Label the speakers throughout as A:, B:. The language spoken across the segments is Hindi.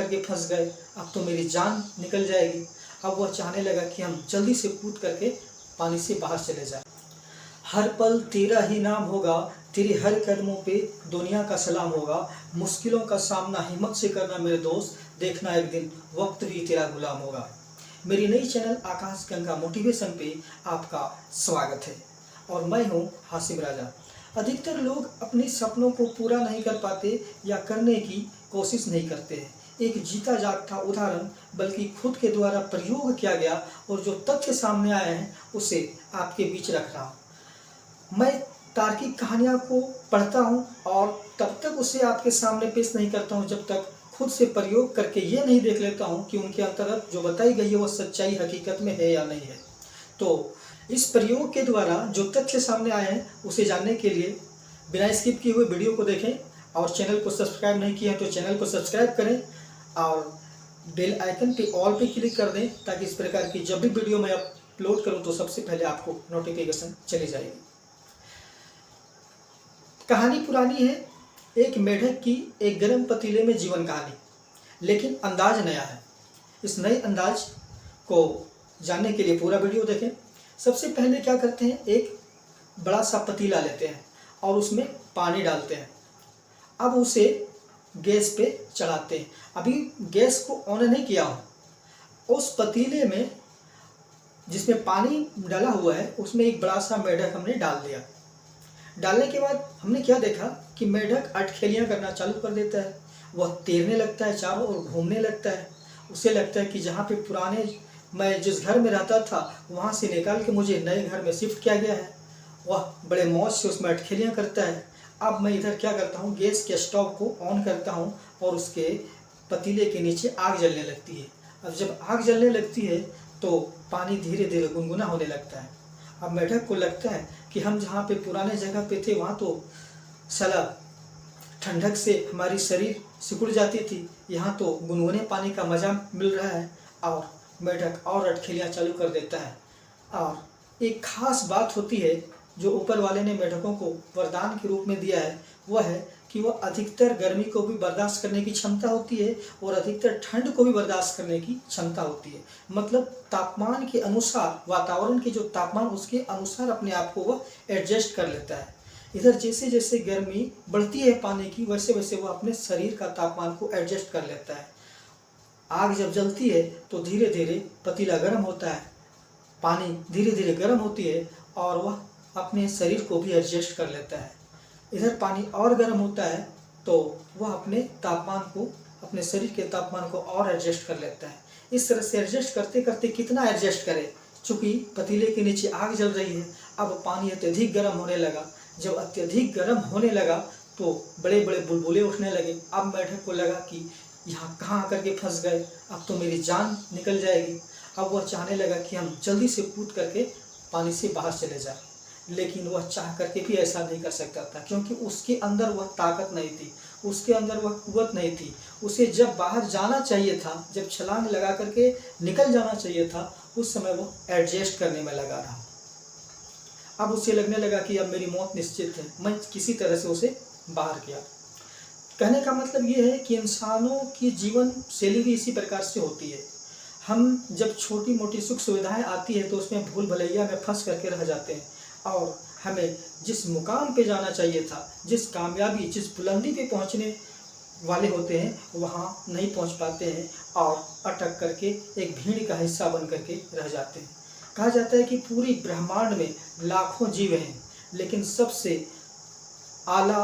A: करके फंस गए, अब तो मेरी जान निकल जाएगी। अब वह चाहने लगा कि हम जल्दी से कूद करके पानी से बाहर चले जाएं। हर पल तेरा ही नाम होगा, तेरे हर कदमों पे दुनिया का सलाम होगा। मुश्किलों का सामना हिम्मत से करना मेरे दोस्त, देखना एक दिन वक्त भी तेरा गुलाम होगा। मेरी नई चैनल आकाश गंगा मोटिवेशन पे आपका स्वागत है और मैं हूँ हासिम राजा। अधिकतर लोग अपने सपनों को पूरा नहीं कर पाते या करने की कोशिश नहीं करते हैं। एक जीता जागता उदाहरण बल्कि खुद के द्वारा प्रयोग किया गया और जो तथ्य सामने आए हैं उसे आपके बीच रख रहा हूँ। मैं तार्किक कहानियाँ को पढ़ता हूँ और तब तक उसे आपके सामने पेश नहीं करता हूँ जब तक खुद से प्रयोग करके ये नहीं देख लेता हूँ कि उनके अंतर्गत जो बताई गई है वो सच्चाई हकीकत में है या नहीं है। तो इस प्रयोग के द्वारा जो तथ्य सामने आए हैं उसे जानने के लिए बिना स्किप किए हुए वीडियो को देखें और चैनल को सब्सक्राइब नहीं किया है तो चैनल को सब्सक्राइब करें और बेल आइकन पे ऑल पे क्लिक कर दें ताकि इस प्रकार की जब भी वीडियो मैं अपलोड करूं तो सबसे पहले आपको नोटिफिकेशन चली जाएगी। कहानी पुरानी है, एक मेढक की एक गर्म पतीले में जीवन कहानी, लेकिन अंदाज नया है। इस नए अंदाज को जानने के लिए पूरा वीडियो देखें। सबसे पहले क्या करते हैं, एक बड़ा सा पतीला लेते हैं और उसमें पानी डालते हैं। अब उसे गैस पे चढ़ाते हैं। अभी गैस को ऑन नहीं किया हो, उस पतीले में जिसमें पानी डाला हुआ है उसमें एक बड़ा सा मेढक हमने डाल दिया। डालने के बाद हमने क्या देखा कि मेढक अटखेलियाँ करना चालू कर देता है। वह तैरने लगता है, चारों ओर घूमने लगता है। उसे लगता है कि जहाँ पे पुराने मैं जिस घर में रहता था वहाँ से निकाल के मुझे नए घर में शिफ्ट किया गया है। वह बड़े मौज से उसमें अटखेलियाँ करता है। अब मैं इधर क्या करता हूँ, गैस के स्टोव को ऑन करता हूँ और उसके पतीले के नीचे आग जलने लगती है। अब जब आग जलने लगती है तो पानी धीरे धीरे गुनगुना होने लगता है। अब मेढक को लगता है कि हम जहाँ पे पुराने जगह पे थे वहाँ तो साला ठंडक से हमारी शरीर सिकुड़ जाती थी, यहाँ तो गुनगुने पानी का मज़ा मिल रहा है। और मेढक और अटखेलियाँ चालू कर देता है। और एक खास बात होती है जो ऊपर वाले ने मेढकों को वरदान के रूप में दिया है, वह है कि वह अधिकतर गर्मी को भी बर्दाश्त करने की क्षमता होती है और अधिकतर ठंड को भी बर्दाश्त करने की क्षमता होती है। मतलब तापमान के अनुसार, वातावरण के जो तापमान उसके अनुसार अपने आप को वह एडजस्ट कर लेता है। इधर जैसे जैसे गर्मी बढ़ती है पानी की, वैसे वैसे वह अपने शरीर का तापमान को एडजस्ट कर लेता है। आग जब जलती है तो धीरे धीरे पतीला गर्म होता है, पानी धीरे धीरे गर्म होती है और वह अपने शरीर को भी एडजस्ट कर लेता है। इधर पानी और गर्म होता है तो वह अपने तापमान को, अपने शरीर के तापमान को और एडजस्ट कर लेता है। इस तरह से एडजस्ट करते करते कितना एडजस्ट करे, चूँकि पतीले के नीचे आग जल रही है। अब पानी अत्यधिक गर्म होने लगा। जब अत्यधिक गर्म होने लगा तो बड़े बड़े बुलबुले उठने लगे। अब मेढक को लगा कि यहाँ कहाँ आकर के फंस गए, अब तो मेरी जान निकल जाएगी। अब वह चाहने लगा कि हम जल्दी से कूद करके पानी से बाहर चले जाएं, लेकिन वह चाह करके भी ऐसा नहीं कर सकता था क्योंकि उसके अंदर वह ताकत नहीं थी, उसके अंदर वह कुव्वत नहीं थी। उसे जब बाहर जाना चाहिए था, जब छलांग लगा करके निकल जाना चाहिए था, उस समय वो एडजस्ट करने में लगा रहा। अब उसे लगने लगा कि अब मेरी मौत निश्चित है। मैं किसी तरह से उसे बाहर किया। कहने का मतलब ये है कि इंसानों की जीवन शैली भी इसी प्रकार से होती है। हम जब छोटी मोटी सुख सुविधाएं आती है तो उसमें भूल भलैया में फंस करके रह जाते हैं और हमें जिस मुकाम पे जाना चाहिए था, जिस कामयाबी, जिस बुलंदी पे पहुंचने वाले होते हैं, वहां नहीं पहुंच पाते हैं और अटक करके एक भीड़ का हिस्सा बन करके रह जाते हैं। कहा जाता है कि पूरी ब्रह्मांड में लाखों जीव हैं, लेकिन सबसे आला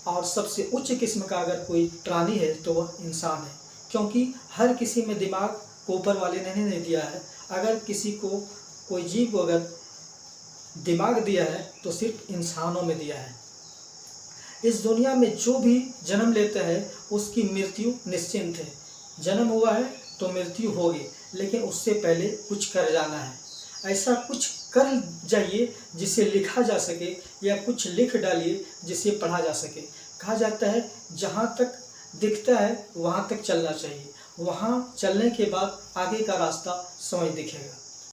A: और सबसे उच्च किस्म का अगर कोई प्राणी है तो वह इंसान है, क्योंकि हर किसी में दिमाग को ऊपर वाले ने नहीं दिया है। अगर किसी को, कोई जीव को अगर दिमाग दिया है तो सिर्फ इंसानों में दिया है। इस दुनिया में जो भी जन्म लेता है उसकी मृत्यु निश्चिंत है। जन्म हुआ है तो मृत्यु होगी, लेकिन उससे पहले कुछ कर जाना है। ऐसा कुछ कर जाइए जिसे लिखा जा सके, या कुछ लिख डालिए जिसे पढ़ा जा सके। कहा जाता है जहाँ तक दिखता है वहाँ तक चलना चाहिए, वहाँ चलने के बाद आगे का रास्ता स्वयं दिखेगा।